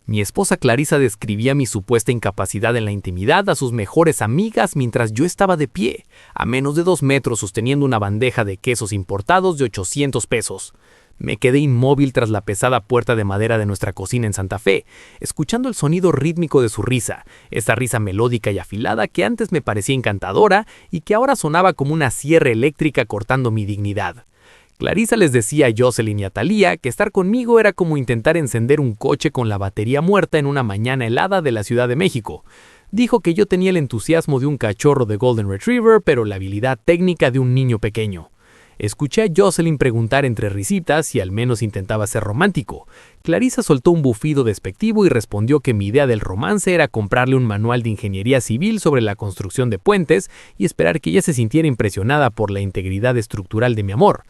Mi esposa Clarisa describía mi supuesta incapacidad en la intimidad a sus mejores amigas mientras yo estaba de pie, a menos de 2 metros sosteniendo una bandeja de quesos importados de 800 pesos. Me quedé inmóvil tras la pesada puerta de madera de nuestra cocina en Santa Fe, escuchando el sonido rítmico de su risa, esa risa melódica y afilada que antes me parecía encantadora y que ahora sonaba como una sierra eléctrica cortando mi dignidad. Clarisa les decía a Jocelyn y a Thalía que estar conmigo era como intentar encender un coche con la batería muerta en una mañana helada de la Ciudad de México. Dijo que yo tenía el entusiasmo de un cachorro de Golden Retriever, pero la habilidad técnica de un niño pequeño. Escuché a Jocelyn preguntar entre risitas si al menos intentaba ser romántico. Clarisa soltó un bufido despectivo y respondió que mi idea del romance era comprarle un manual de ingeniería civil sobre la construcción de puentes y esperar que ella se sintiera impresionada por la integridad estructural de mi amor.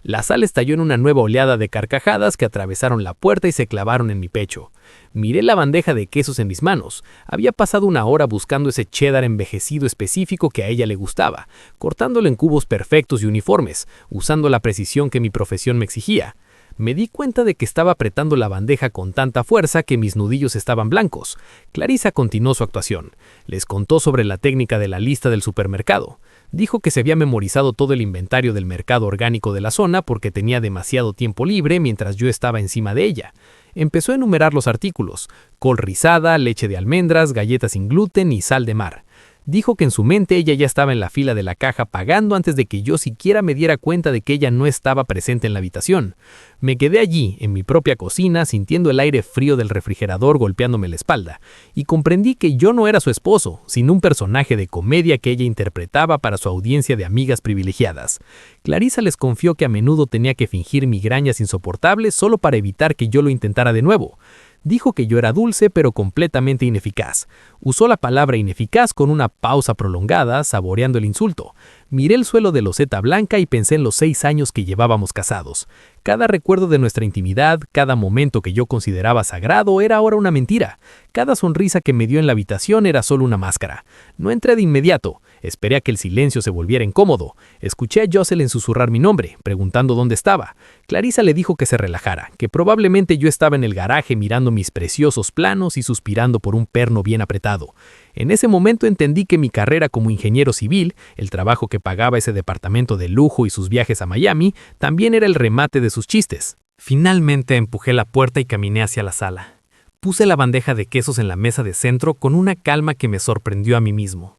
La sala estalló en una nueva oleada de carcajadas que atravesaron la puerta y se clavaron en mi pecho. Miré la bandeja de quesos en mis manos. Había pasado 1 hora buscando ese cheddar envejecido específico que a ella le gustaba, cortándolo en cubos perfectos y uniformes, usando la precisión que mi profesión me exigía. Me di cuenta de que estaba apretando la bandeja con tanta fuerza que mis nudillos estaban blancos. Clarisa continuó su actuación. Les contó sobre la técnica de la lista del supermercado. Dijo que se había memorizado todo el inventario del mercado orgánico de la zona porque tenía demasiado tiempo libre mientras yo estaba encima de ella. Empezó a enumerar los artículos: col rizada, leche de almendras, galletas sin gluten y sal de mar. Dijo que en su mente ella ya estaba en la fila de la caja pagando antes de que yo siquiera me diera cuenta de que ella no estaba presente en la habitación. Me quedé allí, en mi propia cocina, sintiendo el aire frío del refrigerador golpeándome la espalda, y comprendí que yo no era su esposo, sino un personaje de comedia que ella interpretaba para su audiencia de amigas privilegiadas. Clarisa les confió que a menudo tenía que fingir migrañas insoportables solo para evitar que yo lo intentara de nuevo. Dijo que yo era dulce pero completamente ineficaz. Usó la palabra ineficaz con una pausa prolongada, saboreando el insulto. Miré el suelo de loseta blanca y pensé en los 6 años que llevábamos casados. Cada recuerdo de nuestra intimidad, cada momento que yo consideraba sagrado era ahora una mentira. Cada sonrisa que me dio en la habitación era solo una máscara. No entré de inmediato. Esperé a que el silencio se volviera incómodo. Escuché a Jocelyn susurrar mi nombre, preguntando dónde estaba. Clarisa le dijo que se relajara, que probablemente yo estaba en el garaje mirando mis preciosos planos y suspirando por un perno bien apretado. En ese momento entendí que mi carrera como ingeniero civil, el trabajo que pagaba ese departamento de lujo y sus viajes a Miami, también era el remate de sus chistes. Finalmente empujé la puerta y caminé hacia la sala. Puse la bandeja de quesos en la mesa de centro con una calma que me sorprendió a mí mismo.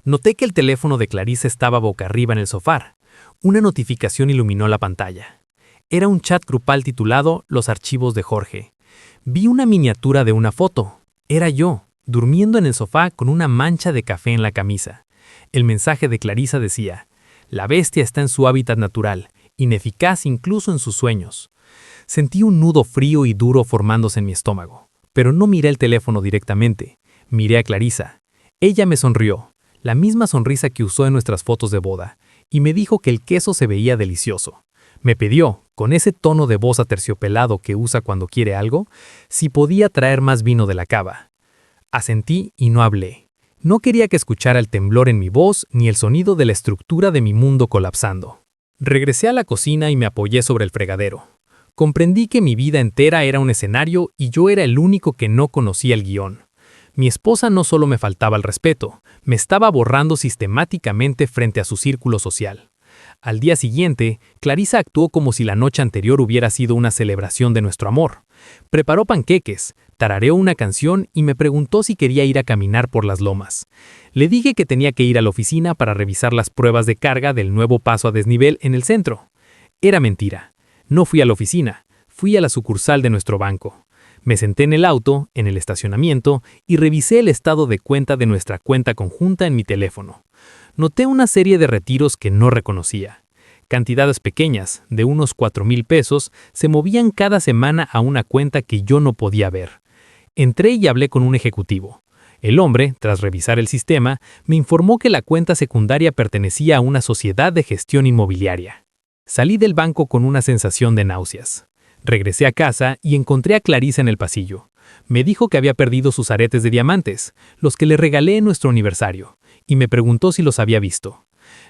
Noté que el teléfono de Clarisa estaba boca arriba en el sofá. Una notificación iluminó la pantalla. Era un chat grupal titulado Los archivos de Jorge. Vi una miniatura de una foto. Era yo, durmiendo en el sofá con una mancha de café en la camisa. El mensaje de Clarisa decía: la bestia está en su hábitat natural, ineficaz incluso en sus sueños. Sentí un nudo frío y duro formándose en mi estómago, pero no miré el teléfono directamente. Miré a Clarisa. Ella me sonrió, la misma sonrisa que usó en nuestras fotos de boda, y me dijo que el queso se veía delicioso. Me pidió, con ese tono de voz aterciopelado que usa cuando quiere algo, si podía traer más vino de la cava. Asentí y no hablé. No quería que escuchara el temblor en mi voz ni el sonido de la estructura de mi mundo colapsando. Regresé a la cocina y me apoyé sobre el fregadero. Comprendí que mi vida entera era un escenario y yo era el único que no conocía el guión. Mi esposa no solo me faltaba el respeto, me estaba borrando sistemáticamente frente a su círculo social. Al día siguiente, Clarisa actuó como si la noche anterior hubiera sido una celebración de nuestro amor. Preparó panqueques, tarareó una canción y me preguntó si quería ir a caminar por las lomas. Le dije que tenía que ir a la oficina para revisar las pruebas de carga del nuevo paso a desnivel en el centro. Era mentira. No fui a la oficina, fui a la sucursal de nuestro banco. Me senté en el auto, en el estacionamiento, y revisé el estado de cuenta de nuestra cuenta conjunta en mi teléfono. Noté una serie de retiros que no reconocía. Cantidades pequeñas, de unos 4,000 pesos, se movían cada semana a una cuenta que yo no podía ver. Entré y hablé con un ejecutivo. El hombre, tras revisar el sistema, me informó que la cuenta secundaria pertenecía a una sociedad de gestión inmobiliaria. Salí del banco con una sensación de náuseas. Regresé a casa y encontré a Clarisa en el pasillo. Me dijo que había perdido sus aretes de diamantes, los que le regalé en nuestro aniversario, y me preguntó si los había visto.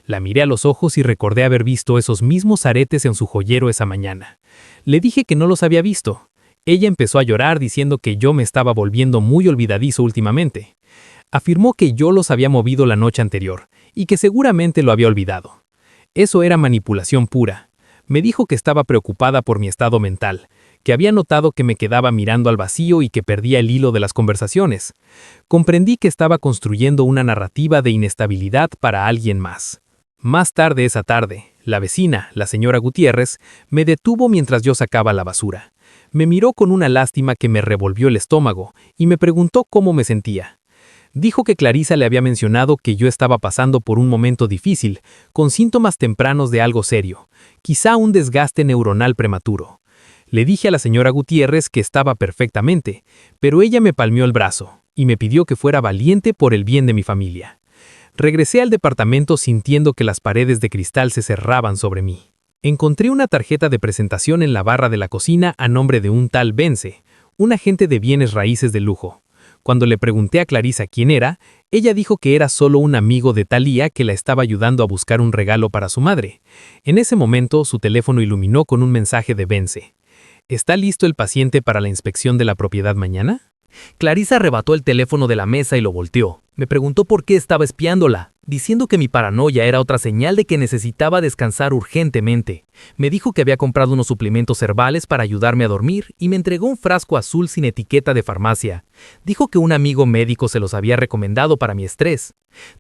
La miré a los ojos y recordé haber visto esos mismos aretes en su joyero esa mañana. Le dije que no los había visto. Ella empezó a llorar diciendo que yo me estaba volviendo muy olvidadizo últimamente. Afirmó que yo los había movido la noche anterior y que seguramente lo había olvidado. Eso era manipulación pura. Me dijo que estaba preocupada por mi estado mental, que había notado que me quedaba mirando al vacío y que perdía el hilo de las conversaciones. Comprendí que estaba construyendo una narrativa de inestabilidad para alguien más. Más tarde esa tarde, la vecina, la señora Gutiérrez, me detuvo mientras yo sacaba la basura. Me miró con una lástima que me revolvió el estómago y me preguntó cómo me sentía. Dijo que Clarisa le había mencionado que yo estaba pasando por un momento difícil, con síntomas tempranos de algo serio, quizá un desgaste neuronal prematuro. Le dije a la señora Gutiérrez que estaba perfectamente, pero ella me palmeó el brazo y me pidió que fuera valiente por el bien de mi familia. Regresé al departamento sintiendo que las paredes de cristal se cerraban sobre mí. Encontré una tarjeta de presentación en la barra de la cocina a nombre de un tal Vence, un agente de bienes raíces de lujo. Cuando le pregunté a Clarisa quién era, ella dijo que era solo un amigo de Thalía que la estaba ayudando a buscar un regalo para su madre. En ese momento, su teléfono iluminó con un mensaje de Vence. ¿Está listo el paciente para la inspección de la propiedad mañana? Clarisa arrebató el teléfono de la mesa y lo volteó. Me preguntó por qué estaba espiándola, diciendo que mi paranoia era otra señal de que necesitaba descansar urgentemente. Me dijo que había comprado unos suplementos herbales para ayudarme a dormir y me entregó un frasco azul sin etiqueta de farmacia. Dijo que un amigo médico se los había recomendado para mi estrés.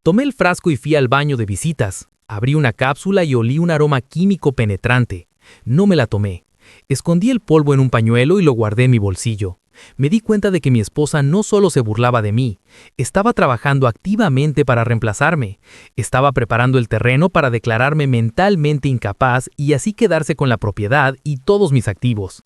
Tomé el frasco y fui al baño de visitas. Abrí una cápsula y olí un aroma químico penetrante. No me la tomé. Escondí el polvo en un pañuelo y lo guardé en mi bolsillo. Me di cuenta de que mi esposa no solo se burlaba de mí, estaba trabajando activamente para reemplazarme. Estaba preparando el terreno para declararme mentalmente incapaz y así quedarse con la propiedad y todos mis activos.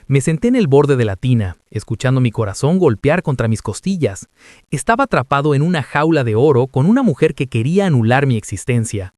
Me senté en el borde de la tina, escuchando mi corazón golpear contra mis costillas. Estaba atrapado en una jaula de oro con una mujer que quería anular mi existencia.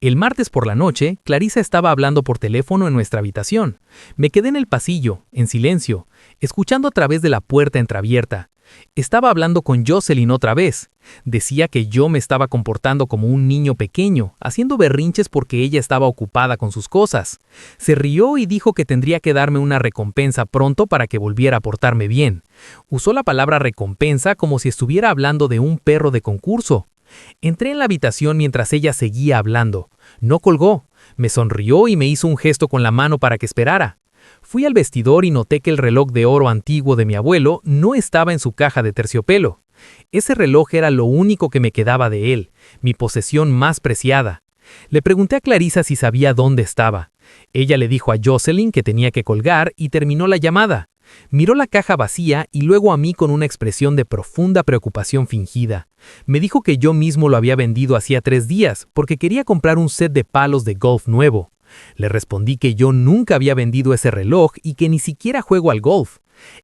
El martes por la noche, Clarisa estaba hablando por teléfono en nuestra habitación. Me quedé en el pasillo, en silencio, escuchando a través de la puerta entreabierta. Estaba hablando con Jocelyn otra vez. Decía que yo me estaba comportando como un niño pequeño, haciendo berrinches porque ella estaba ocupada con sus cosas. Se rió y dijo que tendría que darme una recompensa pronto para que volviera a portarme bien. Usó la palabra recompensa como si estuviera hablando de un perro de concurso. Entré en la habitación mientras ella seguía hablando. No colgó. Me sonrió y me hizo un gesto con la mano para que esperara. Fui al vestidor y noté que el reloj de oro antiguo de mi abuelo no estaba en su caja de terciopelo. Ese reloj era lo único que me quedaba de él, mi posesión más preciada. Le pregunté a Clarisa si sabía dónde estaba. Ella le dijo a Jocelyn que tenía que colgar y terminó la llamada. Miró la caja vacía y luego a mí con una expresión de profunda preocupación fingida. Me dijo que yo mismo lo había vendido hacía 3 días porque quería comprar un set de palos de golf nuevo. Le respondí que yo nunca había vendido ese reloj y que ni siquiera juego al golf.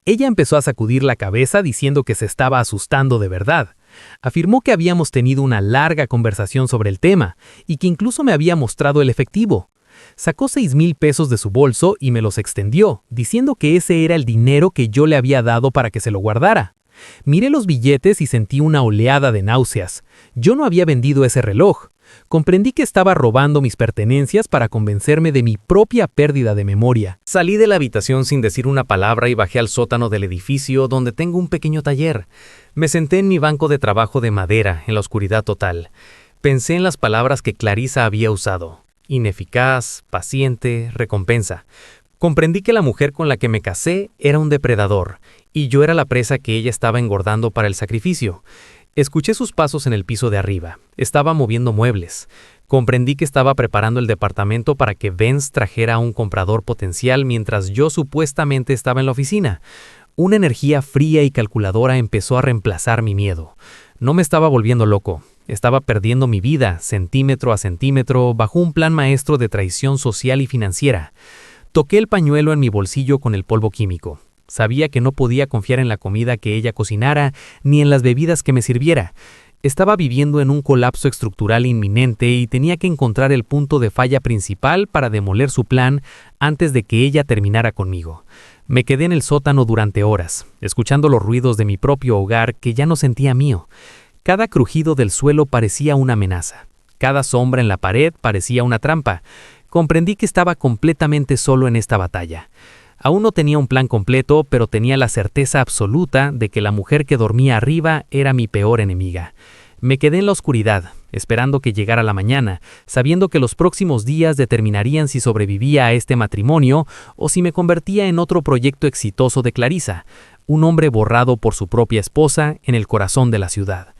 Ella empezó a sacudir la cabeza diciendo que se estaba asustando de verdad. Afirmó que habíamos tenido una larga conversación sobre el tema y que incluso me había mostrado el efectivo. Sacó 6,000 pesos de su bolso y me los extendió, diciendo que ese era el dinero que yo le había dado para que se lo guardara. Miré los billetes y sentí una oleada de náuseas. Yo no había vendido ese reloj. Comprendí que estaba robando mis pertenencias para convencerme de mi propia pérdida de memoria. Salí de la habitación sin decir una palabra y bajé al sótano del edificio donde tengo un pequeño taller. Me senté en mi banco de trabajo de madera en la oscuridad total. Pensé en las palabras que Clarisa había usado. Ineficaz, paciente, recompensa. Comprendí que la mujer con la que me casé era un depredador, y yo era la presa que ella estaba engordando para el sacrificio. Escuché sus pasos en el piso de arriba. Estaba moviendo muebles. Comprendí que estaba preparando el departamento para que Vence trajera a un comprador potencial mientras yo supuestamente estaba en la oficina. Una energía fría y calculadora empezó a reemplazar mi miedo. No me estaba volviendo loco. Estaba perdiendo mi vida, centímetro a centímetro, bajo un plan maestro de traición social y financiera. Toqué el pañuelo en mi bolsillo con el polvo químico. Sabía que no podía confiar en la comida que ella cocinara, ni en las bebidas que me sirviera. Estaba viviendo en un colapso estructural inminente y tenía que encontrar el punto de falla principal para demoler su plan antes de que ella terminara conmigo. Me quedé en el sótano durante horas, escuchando los ruidos de mi propio hogar que ya no sentía mío. Cada crujido del suelo parecía una amenaza. Cada sombra en la pared parecía una trampa. Comprendí que estaba completamente solo en esta batalla. Aún no tenía un plan completo, pero tenía la certeza absoluta de que la mujer que dormía arriba era mi peor enemiga. Me quedé en la oscuridad, esperando que llegara la mañana, sabiendo que los próximos días determinarían si sobrevivía a este matrimonio o si me convertía en otro proyecto exitoso de Clarisa, un hombre borrado por su propia esposa en el corazón de la ciudad.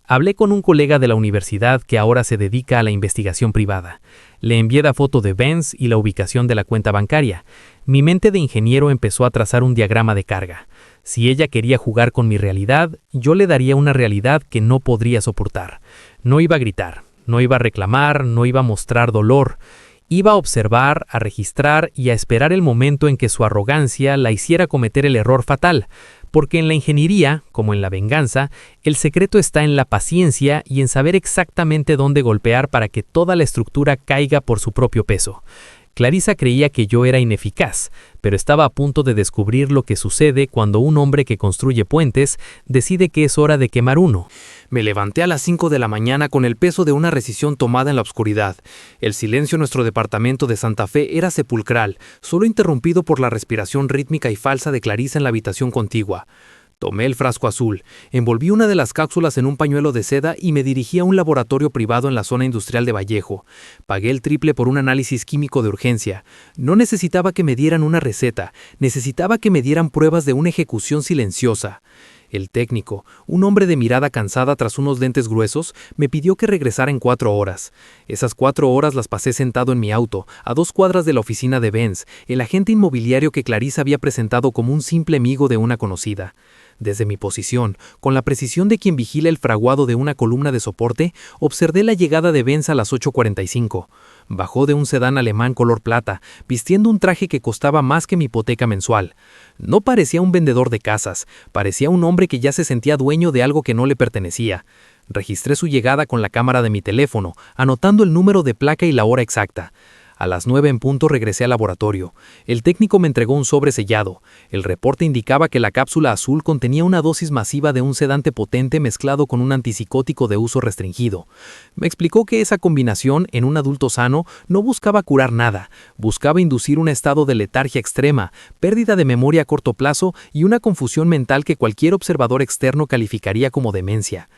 Hablé con un colega de la universidad que ahora se dedica a la investigación privada. Le envié la foto de Benz y la ubicación de la cuenta bancaria. Mi mente de ingeniero empezó a trazar un diagrama de carga. Si ella quería jugar con mi realidad, yo le daría una realidad que no podría soportar. No iba a gritar, no iba a reclamar, no iba a mostrar dolor. Iba a observar, a registrar y a esperar el momento en que su arrogancia la hiciera cometer el error fatal, porque en la ingeniería, como en la venganza, el secreto está en la paciencia y en saber exactamente dónde golpear para que toda la estructura caiga por su propio peso. Clarisa creía que yo era ineficaz, pero estaba a punto de descubrir lo que sucede cuando un hombre que construye puentes decide que es hora de quemar uno. Me levanté a las 5 de la mañana con el peso de una rescisión tomada en la oscuridad. El silencio en nuestro departamento de Santa Fe era sepulcral, solo interrumpido por la respiración rítmica y falsa de Clarisa en la habitación contigua. Tomé el frasco azul, envolví una de las cápsulas en un pañuelo de seda y me dirigí a un laboratorio privado en la zona industrial de Vallejo. Pagué el triple por un análisis químico de urgencia. No necesitaba que me dieran una receta, necesitaba que me dieran pruebas de una ejecución silenciosa. El técnico, un hombre de mirada cansada tras unos lentes gruesos, me pidió que regresara en 4 horas. Esas 4 horas las pasé sentado en mi auto, a 2 cuadras de la oficina de Benz, el agente inmobiliario que Clarisa había presentado como un simple amigo de una conocida. Desde mi posición, con la precisión de quien vigila el fraguado de una columna de soporte, observé la llegada de Benz a las 8:45. Bajó de un sedán alemán color plata, vistiendo un traje que costaba más que mi hipoteca mensual. No parecía un vendedor de casas, parecía un hombre que ya se sentía dueño de algo que no le pertenecía. Registré su llegada con la cámara de mi teléfono, anotando el número de placa y la hora exacta. A las 9 en punto regresé al laboratorio. El técnico me entregó un sobre sellado. El reporte indicaba que la cápsula azul contenía una dosis masiva de un sedante potente mezclado con un antipsicótico de uso restringido. Me explicó que esa combinación, en un adulto sano, no buscaba curar nada. Buscaba inducir un estado de letargia extrema, pérdida de memoria a corto plazo y una confusión mental que cualquier observador externo calificaría como demencia.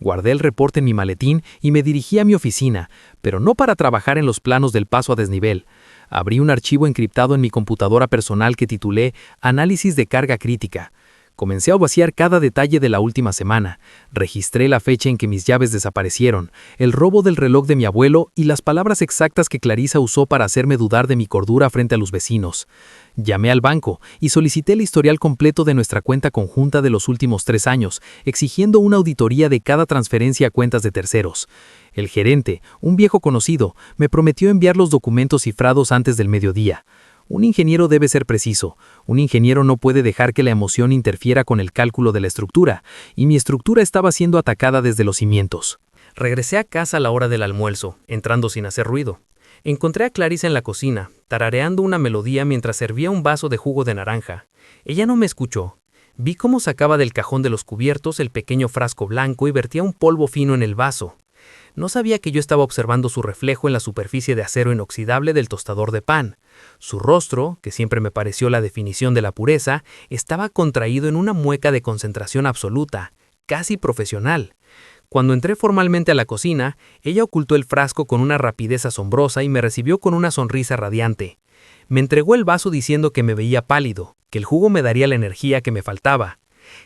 Guardé el reporte en mi maletín y me dirigí a mi oficina, pero no para trabajar en los planos del paso a desnivel. Abrí un archivo encriptado en mi computadora personal que titulé Análisis de carga crítica. Comencé a vaciar cada detalle de la última semana. Registré la fecha en que mis llaves desaparecieron, el robo del reloj de mi abuelo y las palabras exactas que Clarisa usó para hacerme dudar de mi cordura frente a los vecinos. Llamé al banco y solicité el historial completo de nuestra cuenta conjunta de los últimos 3 años, exigiendo una auditoría de cada transferencia a cuentas de terceros. El gerente, un viejo conocido, me prometió enviar los documentos cifrados antes del mediodía. Un ingeniero debe ser preciso. Un ingeniero no puede dejar que la emoción interfiera con el cálculo de la estructura, y mi estructura estaba siendo atacada desde los cimientos. Regresé a casa a la hora del almuerzo, entrando sin hacer ruido. Encontré a Clarisa en la cocina, tarareando una melodía mientras servía un vaso de jugo de naranja. Ella no me escuchó. Vi cómo sacaba del cajón de los cubiertos el pequeño frasco blanco y vertía un polvo fino en el vaso. No sabía que yo estaba observando su reflejo en la superficie de acero inoxidable del tostador de pan. Su rostro, que siempre me pareció la definición de la pureza, estaba contraído en una mueca de concentración absoluta, casi profesional. Cuando entré formalmente a la cocina, ella ocultó el frasco con una rapidez asombrosa y me recibió con una sonrisa radiante. Me entregó el vaso diciendo que me veía pálido, que el jugo me daría la energía que me faltaba.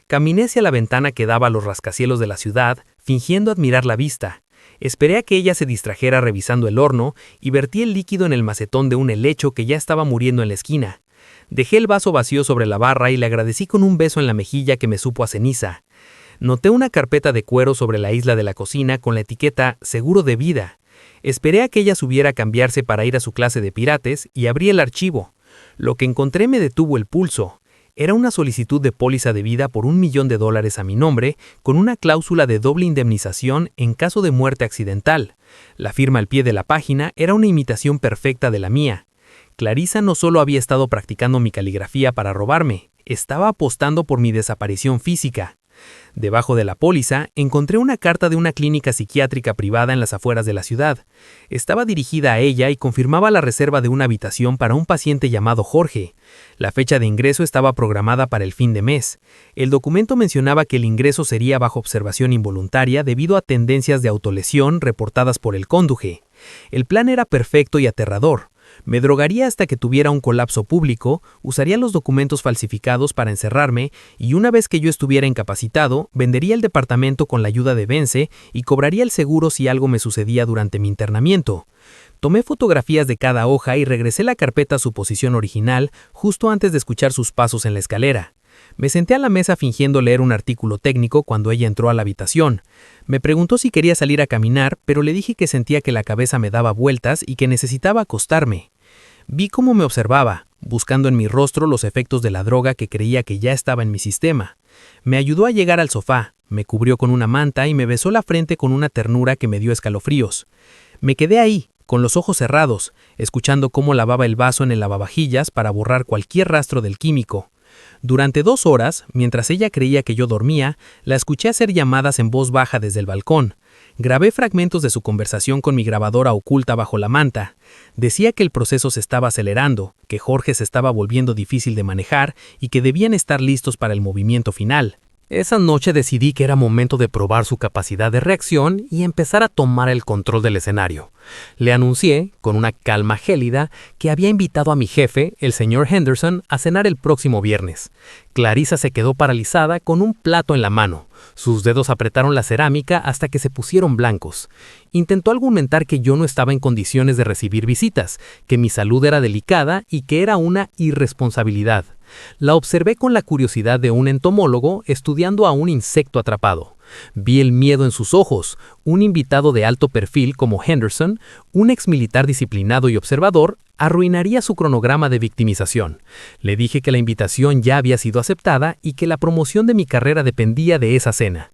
Caminé hacia la ventana que daba a los rascacielos de la ciudad, fingiendo admirar la vista. Esperé a que ella se distrajera revisando el horno y vertí el líquido en el macetón de un helecho que ya estaba muriendo en la esquina. Dejé el vaso vacío sobre la barra y le agradecí con un beso en la mejilla que me supo a ceniza. Noté una carpeta de cuero sobre la isla de la cocina con la etiqueta «Seguro de vida». Esperé a que ella subiera a cambiarse para ir a su clase de pilates y abrí el archivo. Lo que encontré me detuvo el pulso. Era una solicitud de póliza de vida por $1 millón a mi nombre, con una cláusula de doble indemnización en caso de muerte accidental. La firma al pie de la página era una imitación perfecta de la mía. Clarisa no solo había estado practicando mi caligrafía para robarme, estaba apostando por mi desaparición física. Debajo de la póliza, encontré una carta de una clínica psiquiátrica privada en las afueras de la ciudad. Estaba dirigida a ella y confirmaba la reserva de una habitación para un paciente llamado Jorge. La fecha de ingreso estaba programada para el fin de mes. El documento mencionaba que el ingreso sería bajo observación involuntaria debido a tendencias de autolesión reportadas por el cónyuge. El plan era perfecto y aterrador. Me drogaría hasta que tuviera un colapso público, usaría los documentos falsificados para encerrarme y una vez que yo estuviera incapacitado, vendería el departamento con la ayuda de Vence y cobraría el seguro si algo me sucedía durante mi internamiento. Tomé fotografías de cada hoja y regresé la carpeta a su posición original justo antes de escuchar sus pasos en la escalera. Me senté a la mesa fingiendo leer un artículo técnico cuando ella entró a la habitación. Me preguntó si quería salir a caminar, pero le dije que sentía que la cabeza me daba vueltas y que necesitaba acostarme. Vi cómo me observaba, buscando en mi rostro los efectos de la droga que creía que ya estaba en mi sistema. Me ayudó a llegar al sofá, me cubrió con una manta y me besó la frente con una ternura que me dio escalofríos. Me quedé ahí, con los ojos cerrados, escuchando cómo lavaba el vaso en el lavavajillas para borrar cualquier rastro del químico. Durante 2 horas, mientras ella creía que yo dormía, la escuché hacer llamadas en voz baja desde el balcón. Grabé fragmentos de su conversación con mi grabadora oculta bajo la manta. Decía que el proceso se estaba acelerando, que Jorge se estaba volviendo difícil de manejar y que debían estar listos para el movimiento final. Esa noche decidí que era momento de probar su capacidad de reacción y empezar a tomar el control del escenario. Le anuncié, con una calma gélida, que había invitado a mi jefe, el señor Henderson, a cenar el próximo viernes. Clarissa se quedó paralizada con un plato en la mano. Sus dedos apretaron la cerámica hasta que se pusieron blancos. Intentó argumentar que yo no estaba en condiciones de recibir visitas, que mi salud era delicada y que era una irresponsabilidad. La observé con la curiosidad de un entomólogo estudiando a un insecto atrapado. Vi el miedo en sus ojos. Un invitado de alto perfil como Henderson, un exmilitar disciplinado y observador, arruinaría su cronograma de victimización. Le dije que la invitación ya había sido aceptada y que la promoción de mi carrera dependía de esa cena.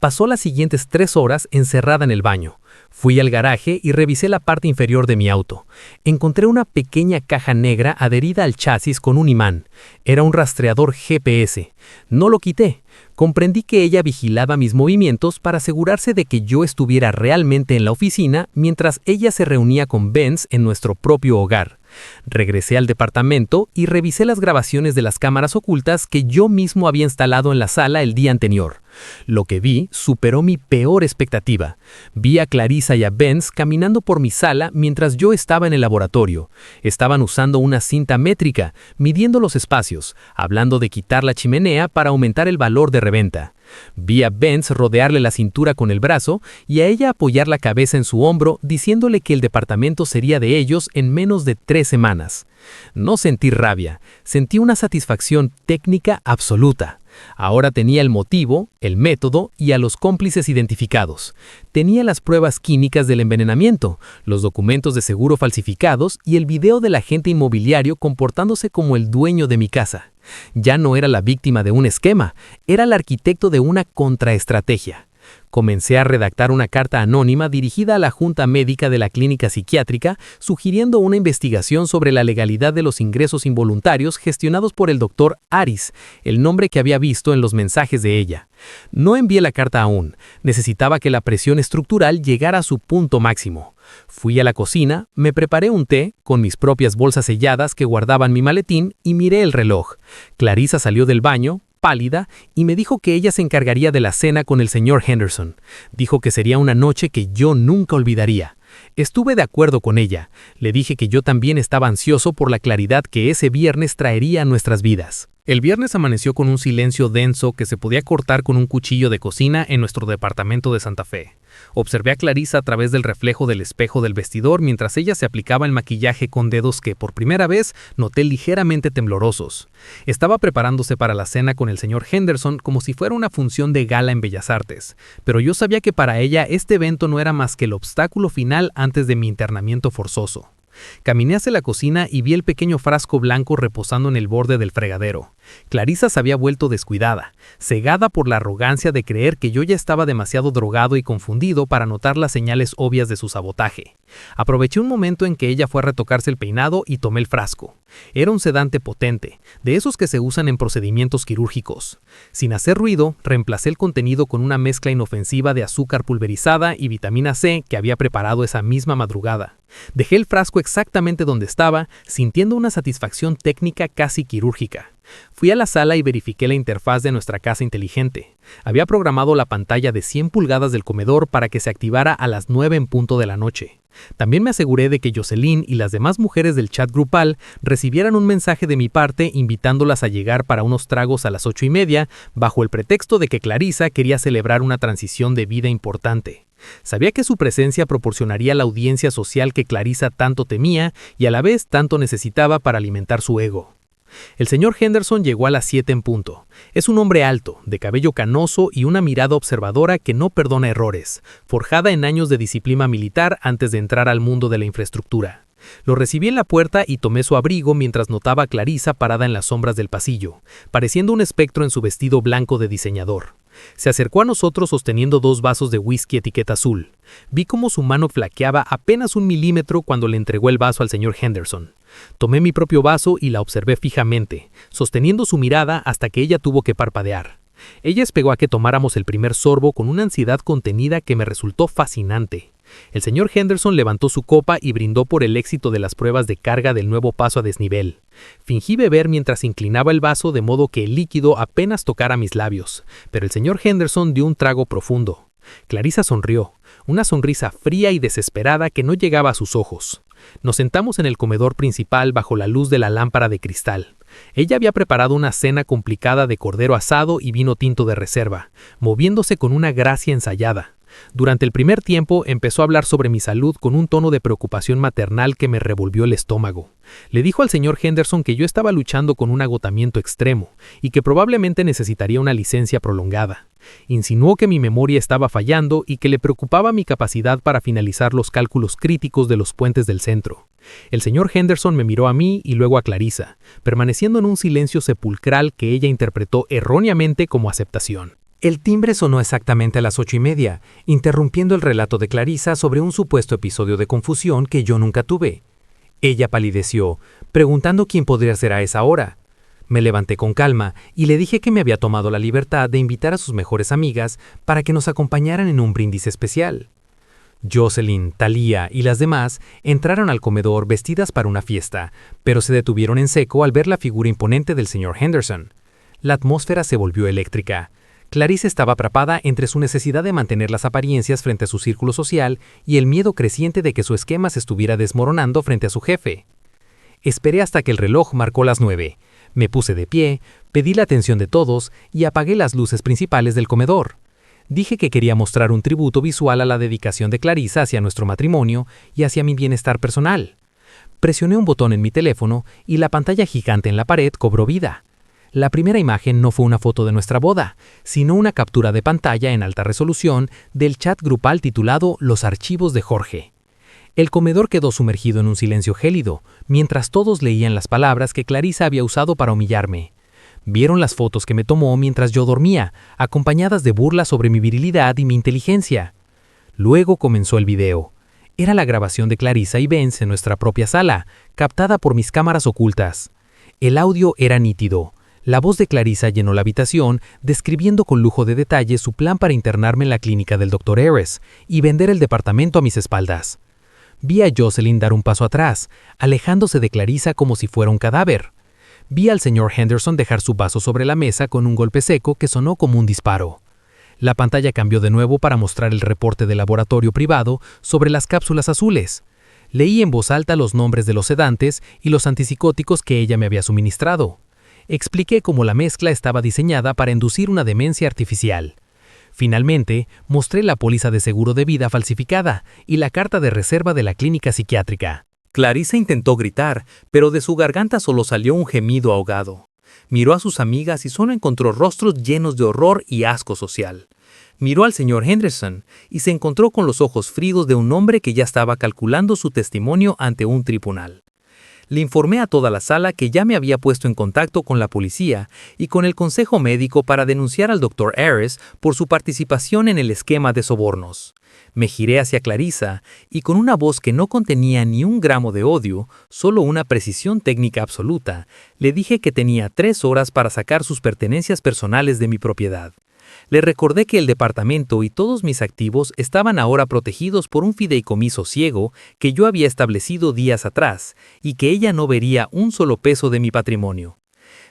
Pasó las siguientes 3 horas encerrada en el baño. Fui al garaje y revisé la parte inferior de mi auto. Encontré una pequeña caja negra adherida al chasis con un imán. Era un rastreador GPS. No lo quité. Comprendí que ella vigilaba mis movimientos para asegurarse de que yo estuviera realmente en la oficina mientras ella se reunía con Vence en nuestro propio hogar. Regresé al departamento y revisé las grabaciones de las cámaras ocultas que yo mismo había instalado en la sala el día anterior. Lo que vi superó mi peor expectativa. Vi a Clarissa y a Vence caminando por mi sala mientras yo estaba en el laboratorio. Estaban usando una cinta métrica, midiendo los espacios, hablando de quitar la chimenea para aumentar el valor de reventa. Vi a Vence rodearle la cintura con el brazo y a ella apoyar la cabeza en su hombro diciéndole que el departamento sería de ellos en menos de 3 semanas. No sentí rabia, sentí una satisfacción técnica absoluta. Ahora tenía el motivo, el método y a los cómplices identificados. Tenía las pruebas químicas del envenenamiento, los documentos de seguro falsificados y el video del agente inmobiliario comportándose como el dueño de mi casa. Ya no era la víctima de un esquema, era el arquitecto de una contraestrategia. Comencé a redactar una carta anónima dirigida a la junta médica de la clínica psiquiátrica, sugiriendo una investigación sobre la legalidad de los ingresos involuntarios gestionados por el Dr. Aris, el nombre que había visto en los mensajes de ella. No envié la carta aún, necesitaba que la presión estructural llegara a su punto máximo. Fui a la cocina, me preparé un té con mis propias bolsas selladas que guardaban mi maletín y miré el reloj. Clarissa salió del baño, pálida, y me dijo que ella se encargaría de la cena con el señor Henderson. Dijo que sería una noche que yo nunca olvidaría. Estuve de acuerdo con ella. Le dije que yo también estaba ansioso por la claridad que ese viernes traería a nuestras vidas. El viernes amaneció con un silencio denso que se podía cortar con un cuchillo de cocina en nuestro departamento de Santa Fe. Observé a Clarissa a través del reflejo del espejo del vestidor mientras ella se aplicaba el maquillaje con dedos que por primera vez noté ligeramente temblorosos. Estaba preparándose para la cena con el señor Henderson como si fuera una función de gala en Bellas Artes, pero yo sabía que para ella este evento no era más que el obstáculo final antes de mi internamiento forzoso. Caminé hacia la cocina y vi el pequeño frasco blanco reposando en el borde del fregadero. Clarissa se había vuelto descuidada, cegada por la arrogancia de creer que yo ya estaba demasiado drogado y confundido para notar las señales obvias de su sabotaje. Aproveché un momento en que ella fue a retocarse el peinado y tomé el frasco. Era un sedante potente, de esos que se usan en procedimientos quirúrgicos. Sin hacer ruido, reemplacé el contenido con una mezcla inofensiva de azúcar pulverizada y vitamina C que había preparado esa misma madrugada. Dejé el frasco exactamente donde estaba, sintiendo una satisfacción técnica casi quirúrgica. Fui a la sala y verifiqué la interfaz de nuestra casa inteligente. Había programado la pantalla de 100 pulgadas del comedor para que se activara a las 9 en punto de la noche. También me aseguré de que Jocelyn y las demás mujeres del chat grupal recibieran un mensaje de mi parte invitándolas a llegar para unos tragos a las 8:30, bajo el pretexto de que Clarissa quería celebrar una transición de vida importante. Sabía que su presencia proporcionaría la audiencia social que Clarissa tanto temía y a la vez tanto necesitaba para alimentar su ego. El señor Henderson llegó a las 7 en punto. Es un hombre alto, de cabello canoso y una mirada observadora que no perdona errores, forjada en años de disciplina militar antes de entrar al mundo de la infraestructura. Lo recibí en la puerta y tomé su abrigo mientras notaba a Clarissa parada en las sombras del pasillo, pareciendo un espectro en su vestido blanco de diseñador. Se acercó a nosotros sosteniendo 2 vasos de whisky etiqueta azul. Vi cómo su mano flaqueaba apenas 1 milímetro cuando le entregó el vaso al señor Henderson. Tomé mi propio vaso y la observé fijamente, sosteniendo su mirada hasta que ella tuvo que parpadear. Ella esperó a que tomáramos el primer sorbo con una ansiedad contenida que me resultó fascinante. El señor Henderson levantó su copa y brindó por el éxito de las pruebas de carga del nuevo paso a desnivel. Fingí beber mientras inclinaba el vaso de modo que el líquido apenas tocara mis labios, pero el señor Henderson dio un trago profundo. Clarissa sonrió, una sonrisa fría y desesperada que no llegaba a sus ojos. Nos sentamos en el comedor principal bajo la luz de la lámpara de cristal. Ella había preparado una cena complicada de cordero asado y vino tinto de reserva, moviéndose con una gracia ensayada. Durante el primer tiempo empezó a hablar sobre mi salud con un tono de preocupación maternal que me revolvió el estómago. Le dijo al señor Henderson que yo estaba luchando con un agotamiento extremo y que probablemente necesitaría una licencia prolongada. Insinuó que mi memoria estaba fallando y que le preocupaba mi capacidad para finalizar los cálculos críticos de los puentes del centro. El señor Henderson me miró a mí y luego a Clarissa, permaneciendo en un silencio sepulcral que ella interpretó erróneamente como aceptación. El timbre sonó exactamente a las 8:30, interrumpiendo el relato de Clarissa sobre un supuesto episodio de confusión que yo nunca tuve. Ella palideció, preguntando quién podría ser a esa hora. Me levanté con calma y le dije que me había tomado la libertad de invitar a sus mejores amigas para que nos acompañaran en un brindis especial. Jocelyn, Thalia y las demás entraron al comedor vestidas para una fiesta, pero se detuvieron en seco al ver la figura imponente del señor Henderson. La atmósfera se volvió eléctrica. Clarissa estaba atrapada entre su necesidad de mantener las apariencias frente a su círculo social y el miedo creciente de que su esquema se estuviera desmoronando frente a su jefe. Esperé hasta que el reloj marcó las 9. Me puse de pie, pedí la atención de todos y apagué las luces principales del comedor. Dije que quería mostrar un tributo visual a la dedicación de Clarissa hacia nuestro matrimonio y hacia mi bienestar personal. Presioné un botón en mi teléfono y la pantalla gigante en la pared cobró vida. La primera imagen no fue una foto de nuestra boda, sino una captura de pantalla en alta resolución del chat grupal titulado Los archivos de Jorge. El comedor quedó sumergido en un silencio gélido, mientras todos leían las palabras que Clarissa había usado para humillarme. Vieron las fotos que me tomó mientras yo dormía, acompañadas de burlas sobre mi virilidad y mi inteligencia. Luego comenzó el video. Era la grabación de Clarissa y Vince en nuestra propia sala, captada por mis cámaras ocultas. El audio era nítido. La voz de Clarissa llenó la habitación, describiendo con lujo de detalle su plan para internarme en la clínica del Dr. Ayres y vender el departamento a mis espaldas. Vi a Jocelyn dar un paso atrás, alejándose de Clarissa como si fuera un cadáver. Vi al señor Henderson dejar su vaso sobre la mesa con un golpe seco que sonó como un disparo. La pantalla cambió de nuevo para mostrar el reporte del laboratorio privado sobre las cápsulas azules. Leí en voz alta los nombres de los sedantes y los antipsicóticos que ella me había suministrado. Expliqué cómo la mezcla estaba diseñada para inducir una demencia artificial. Finalmente, mostré la póliza de seguro de vida falsificada y la carta de reserva de la clínica psiquiátrica. Clarissa intentó gritar, pero de su garganta solo salió un gemido ahogado. Miró a sus amigas y solo encontró rostros llenos de horror y asco social. Miró al señor Henderson y se encontró con los ojos fríos de un hombre que ya estaba calculando su testimonio ante un tribunal. Le informé a toda la sala que ya me había puesto en contacto con la policía y con el consejo médico para denunciar al Dr. Harris por su participación en el esquema de sobornos. Me giré hacia Clarissa y con una voz que no contenía ni un gramo de odio, solo una precisión técnica absoluta, le dije que tenía 3 horas para sacar sus pertenencias personales de mi propiedad. Le recordé que el departamento y todos mis activos estaban ahora protegidos por un fideicomiso ciego que yo había establecido días atrás y que ella no vería un solo peso de mi patrimonio.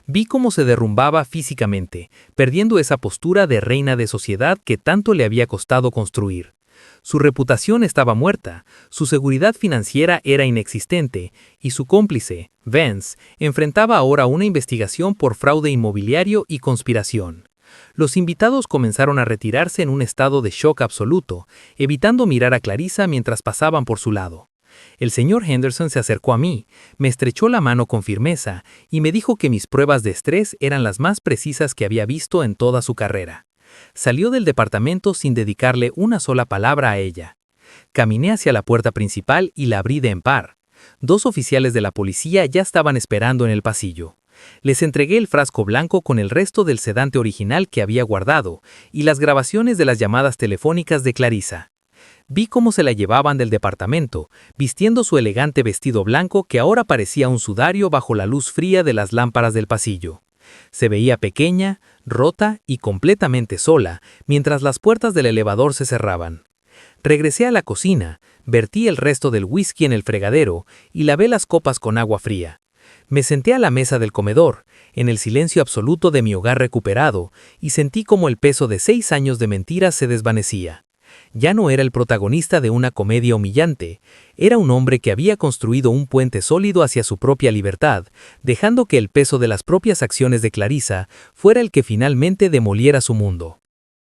Vi cómo se derrumbaba físicamente, perdiendo esa postura de reina de sociedad que tanto le había costado construir. Su reputación estaba muerta, su seguridad financiera era inexistente y su cómplice, Vance, enfrentaba ahora una investigación por fraude inmobiliario y conspiración. Los invitados comenzaron a retirarse en un estado de shock absoluto, evitando mirar a Clarissa mientras pasaban por su lado. El señor Henderson se acercó a mí, me estrechó la mano con firmeza y me dijo que mis pruebas de estrés eran las más precisas que había visto en toda su carrera. Salió del departamento sin dedicarle una sola palabra a ella. Caminé hacia la puerta principal y la abrí de en par. 2 oficiales de la policía ya estaban esperando en el pasillo. Les entregué el frasco blanco con el resto del sedante original que había guardado y las grabaciones de las llamadas telefónicas de Clarissa. Vi cómo se la llevaban del departamento, vistiendo su elegante vestido blanco que ahora parecía un sudario bajo la luz fría de las lámparas del pasillo. Se veía pequeña, rota y completamente sola, mientras las puertas del elevador se cerraban. Regresé a la cocina, vertí el resto del whisky en el fregadero y lavé las copas con agua fría. Me senté a la mesa del comedor, en el silencio absoluto de mi hogar recuperado, y sentí como el peso de 6 años de mentiras se desvanecía. Ya no era el protagonista de una comedia humillante, era un hombre que había construido un puente sólido hacia su propia libertad, dejando que el peso de las propias acciones de Clarissa fuera el que finalmente demoliera su mundo.